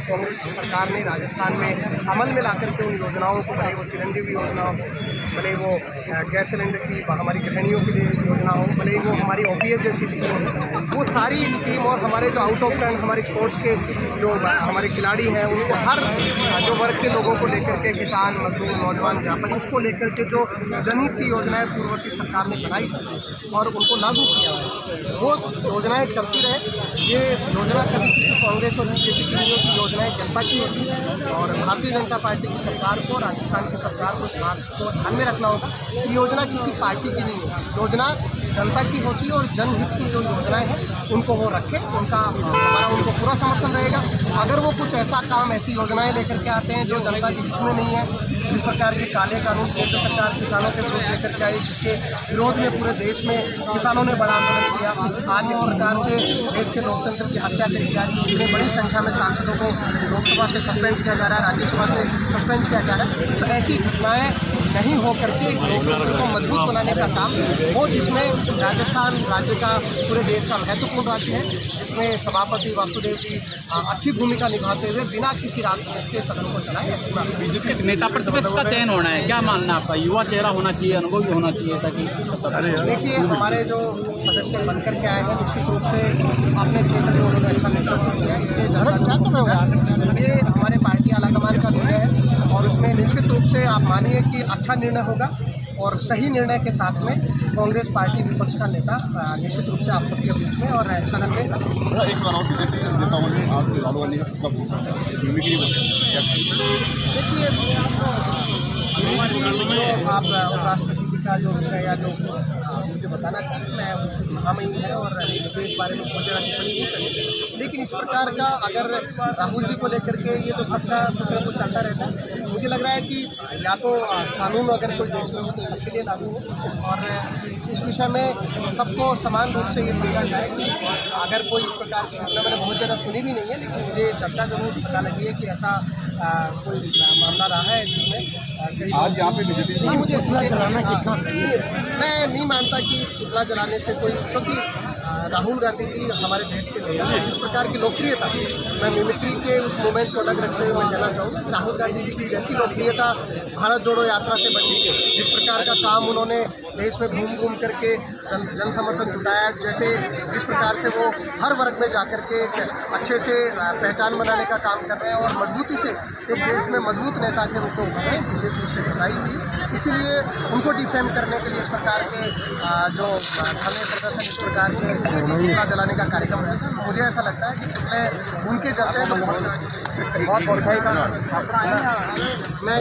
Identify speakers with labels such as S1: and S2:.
S1: कांग्रेस की सरकार ने राजस्थान में अमल में ला करके उन योजनाओं को, भले वो चिरंजीवी योजना हो, भले वो गैस सिलेंडर की हमारी गृहिणियों के लिए योजना हो, भले वो हमारी OPS जैसी स्कीम हो, वो सारी स्कीम और हमारे जो आउट ऑफ टर्न हमारे स्पोर्ट्स के जो हमारे खिलाड़ी हैं उनको हर जो वर्ग के लोगों को लेकर के, किसान, मजदूर, नौजवान, व्यापारी, उसको लेकर के जो जनहित की योजनाएं पूर्ववर्ती सरकार ने बनाई और उनको लागू किया है, वो योजनाएं चलती रहे। ये योजना कभी किसी कांग्रेस और BJP की नहीं होती, योजनाएं जनता की होती है और भारतीय जनता पार्टी की सरकार को, राजस्थान की सरकार को इस बात को ध्यान में रखना होगा कि योजना किसी पार्टी की नहीं है, योजना जनता की होती है और जनहित की जो योजनाएं हैं उनको वो रखें, हमारा उनको पूरा समर्थन रहेगा। अगर वो कुछ ऐसा काम, ऐसी योजनाएं लेकर के आते हैं जो जनता के हित में नहीं है, जिस प्रकार के काले कानून केंद्र सरकार किसानों के विरुद्ध लेकर के आई, जिसके विरोध में पूरे देश में किसानों ने बड़ा आंदोलन किया, आज जिस प्रकार से देश के लोकतंत्र की हत्या करी जा रही है, इतनी बड़ी संख्या में सांसदों को लोकसभा से सस्पेंड किया जा रहा है, राज्यसभा से सस्पेंड किया जा रहा है, तो ऐसी घटनाएं नहीं हो करके लोकतंत्र को मजबूत बनाने का काम हो, जिसमें राजस्थान राज्य का पूरे देश का महत्वपूर्ण राज्य है, जिसमें सभापति वासुदेव जी अच्छी भूमिका निभाते हुए बिना किसी रात के सदन को चलाए। ऐसी बात
S2: बीजेपी नेता प्रतिपक्ष का चयन होना है, क्या मानना है आपका? युवा चेहरा होना चाहिए, अनुभवी होना चाहिए ताकि
S1: देखिए हमारे जो सदस्य बन करके आए हैं निश्चित रूप से अपने क्षेत्र में उन्होंने अच्छा नेतृत्व किया, इसलिए ये हमारे पार्टी आलाकमान का निर्णय है और उसमें निश्चित रूप से आप मानिए कि अच्छा निर्णय होगा और सही निर्णय के साथ में कांग्रेस पार्टी विपक्ष का नेता निश्चित रूप से आप सबके बीच में और सदन में।
S3: एक सवाल और बीजेपी नेताओं ने आज राहुल गांधी का
S1: देखिए आप उपराष्ट्रपति जी का जो विषय या जो मुझे बताना चाहिए, मैं महामहिम है और मुझे इस बारे में बहुत ज़्यादा टिप्पणी नहीं करनी, लेकिन इस प्रकार का अगर राहुल जी को लेकर के ये तो सबका कुछ न कुछ चलता रहता है। मुझे लग रहा है कि या तो कानून अगर कोई देश में हो तो सबके लिए लागू हो और इस विषय में सबको समान रूप से ये समझा जाए कि अगर कोई इस प्रकार की घटना मैंने बहुत ज़्यादा सुनी भी नहीं है, लेकिन मुझे चर्चा जरूर पता लगी है कि ऐसा कोई मामला रहा है जिसमें
S3: आज यहाँ पे बीजेपी
S1: मुझे जलाना कितना सही है। मैं नहीं मानता कि पुतला जलाने से कोई, क्योंकि राहुल गांधी जी हमारे देश के नेता हैं, जिस प्रकार की लोकप्रियता, मैं मिमिक्री के उस मूवमेंट को अलग रखते हुए मैं कहना चाहूँगा कि राहुल गांधी जी की जैसी लोकप्रियता भारत जोड़ो यात्रा से बढ़ी, जिस प्रकार का काम उन्होंने देश में घूम घूम करके जन समर्थन जुटाया, जैसे जिस प्रकार से वो हर वर्ग में जाकर के अच्छे से पहचान बनाने का काम कर रहे हैं और मजबूती से एक देश में मजबूत नेता के रूप में उभर रहे हैं, बीजेपी उससे घबराई हुई, इसीलिए उनको डिफेम करने के लिए इस प्रकार के जो हमें प्रदर्शन, इस प्रकार के पुतला जलाने का कार्यक्रम रहता है। मुझे ऐसा लगता है कि मैं उनके जैसे तो बहुत मैं